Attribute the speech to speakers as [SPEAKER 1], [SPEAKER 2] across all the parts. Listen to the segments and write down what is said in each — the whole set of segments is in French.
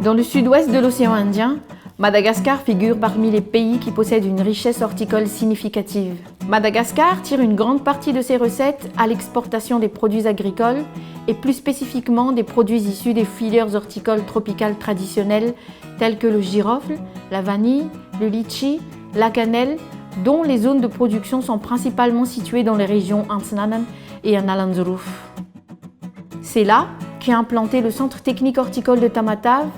[SPEAKER 1] Dans le sud-ouest de l'océan Indien, Madagascar figure parmi les pays qui possèdent une richesse horticole significative. Madagascar tire une grande partie de ses recettes à l'exportation des produits agricoles et plus spécifiquement des produits issus des filières horticoles tropicales traditionnelles telles que le girofle, la vanille, le litchi, la cannelle, dont les zones de production sont principalement situées dans les régions Ansnanan et Analanzuruf. C'est là qu'est implanté le Centre technique horticole de Tamatave,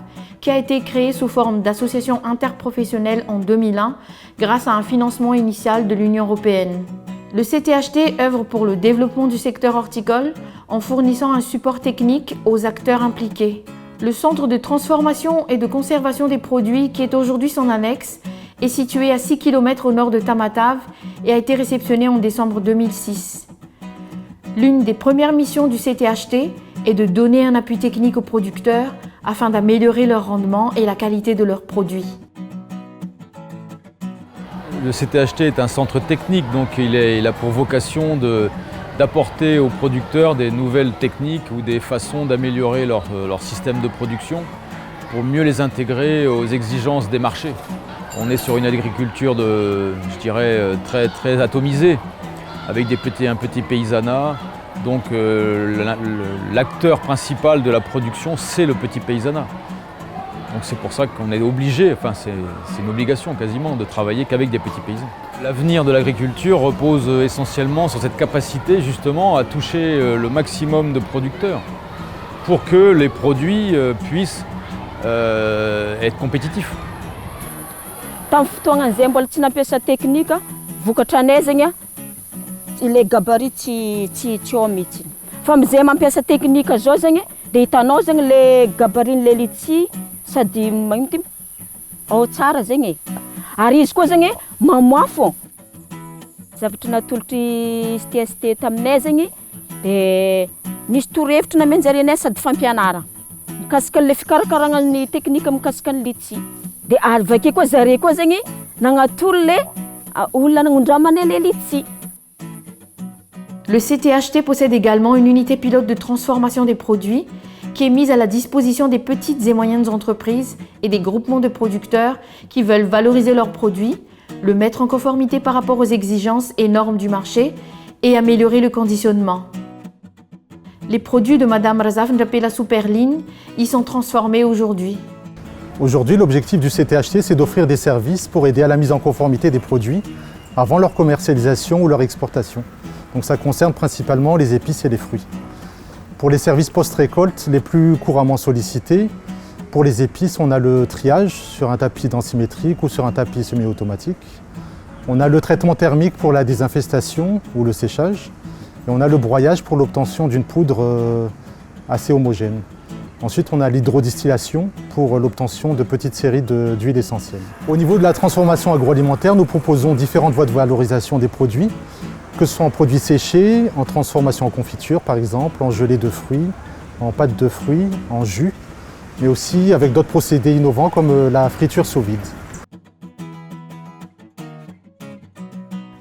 [SPEAKER 1] qui a été créé sous forme d'association interprofessionnelle en 2001 grâce à un financement initial de l'Union européenne. Le CTHT œuvre pour le développement du secteur horticole en fournissant un support technique aux acteurs impliqués. Le centre de transformation et de conservation des produits, qui est aujourd'hui son annexe, est situé à 6 km au nord de Tamatave et a été réceptionné en décembre 2006. L'une des premières missions du CTHT est de donner un appui technique aux producteurs afin d'améliorer leur rendement et la qualité de leurs produits.
[SPEAKER 2] Le CTHT est un centre technique, donc il a pour vocation d'apporter aux producteurs des nouvelles techniques ou des façons d'améliorer leur système de production pour mieux les intégrer aux exigences des marchés. On est sur une agriculture très atomisée, avec un petit paysanat. Donc l'acteur principal de la production, c'est le petit paysanat. Donc c'est pour ça qu'on est obligé, c'est une obligation quasiment, de travailler qu'avec des petits paysans. L'avenir de l'agriculture repose essentiellement sur cette capacité justement à toucher le maximum de producteurs pour que les produits puissent être compétitifs.
[SPEAKER 3] Tamin'ny fotoagna an'izay mbola tsy nampiasa teknika, vokatranay zegny le gabarit tsy eo mihitsy. Fa amizay mampiasa teknika zao zegny dia hitanao zegny le gabarin'le litchi sady magnino ao tsara zegny. Ary izy koa zegny mamoafo. Zavatra natolotry STST taminay zegny dia nisy torohevitra namenjary anay sady fampianarana mikasika le fikarakarana ny teknika mikasika ny litchi. Dia ary vakeo koa zare koa zegny nagnatoro le olona nanondramanay le litchi.
[SPEAKER 1] Le CTHT possède également une unité pilote de transformation des produits qui est mise à la disposition des petites et moyennes entreprises et des groupements de producteurs qui veulent valoriser leurs produits, le mettre en conformité par rapport aux exigences et normes du marché et améliorer le conditionnement. Les produits de Madame Razaf Ndapela Superline y sont transformés aujourd'hui.
[SPEAKER 4] Aujourd'hui, l'objectif du CTHT, c'est d'offrir des services pour aider à la mise en conformité des produits avant leur commercialisation ou leur exportation. Donc ça concerne principalement les épices et les fruits. Pour les services post-récolte, les plus couramment sollicités, pour les épices, on a le triage sur un tapis densimétrique ou sur un tapis semi-automatique. On a le traitement thermique pour la désinfestation ou le séchage. Et on a le broyage pour l'obtention d'une poudre assez homogène. Ensuite, on a l'hydrodistillation pour l'obtention de petites séries d'huiles essentielles. Au niveau de la transformation agroalimentaire, nous proposons différentes voies de valorisation des produits, que ce soit en produits séchés, en transformation en confiture par exemple, en gelée de fruits, en pâte de fruits, en jus, mais aussi avec d'autres procédés innovants comme la friture sous vide.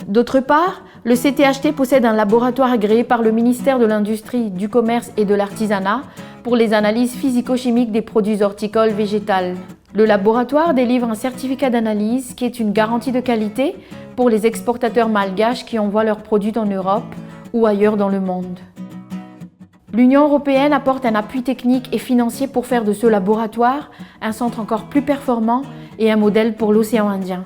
[SPEAKER 1] D'autre part, le CTHT possède un laboratoire agréé par le ministère de l'Industrie, du Commerce et de l'Artisanat pour les analyses physico-chimiques des produits horticoles végétals. Le laboratoire délivre un certificat d'analyse qui est une garantie de qualité pour les exportateurs malgaches qui envoient leurs produits en Europe ou ailleurs dans le monde. L'Union européenne apporte un appui technique et financier pour faire de ce laboratoire un centre encore plus performant et un modèle pour l'océan Indien.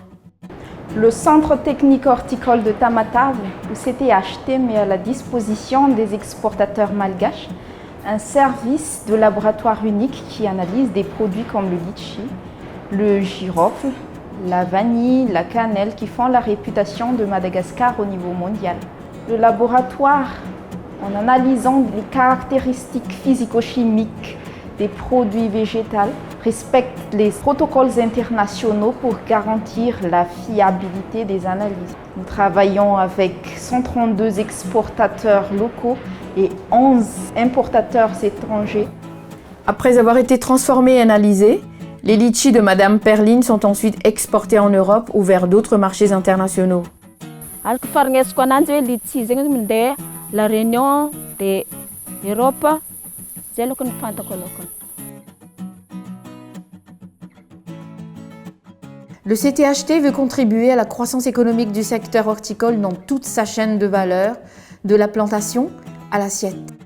[SPEAKER 5] Le Centre technique horticole de Tamatave, le CTHT, met à la disposition des exportateurs malgaches un service de laboratoire unique qui analyse des produits comme le litchi, le girofle, la vanille, la cannelle qui font la réputation de Madagascar au niveau mondial. Le laboratoire, en analysant les caractéristiques physico-chimiques des produits végétaux, respecte les protocoles internationaux pour garantir la fiabilité des analyses. Nous travaillons avec 132 exportateurs locaux et 11 importateurs étrangers.
[SPEAKER 1] Après avoir été transformés et analysés, les litchis de Madame Perline sont ensuite exportés en Europe ou vers d'autres marchés internationaux.
[SPEAKER 3] La Réunion de l'Europe, c'est le
[SPEAKER 1] Le CTHT veut contribuer à la croissance économique du secteur horticole dans toute sa chaîne de valeur, de la plantation à l'assiette.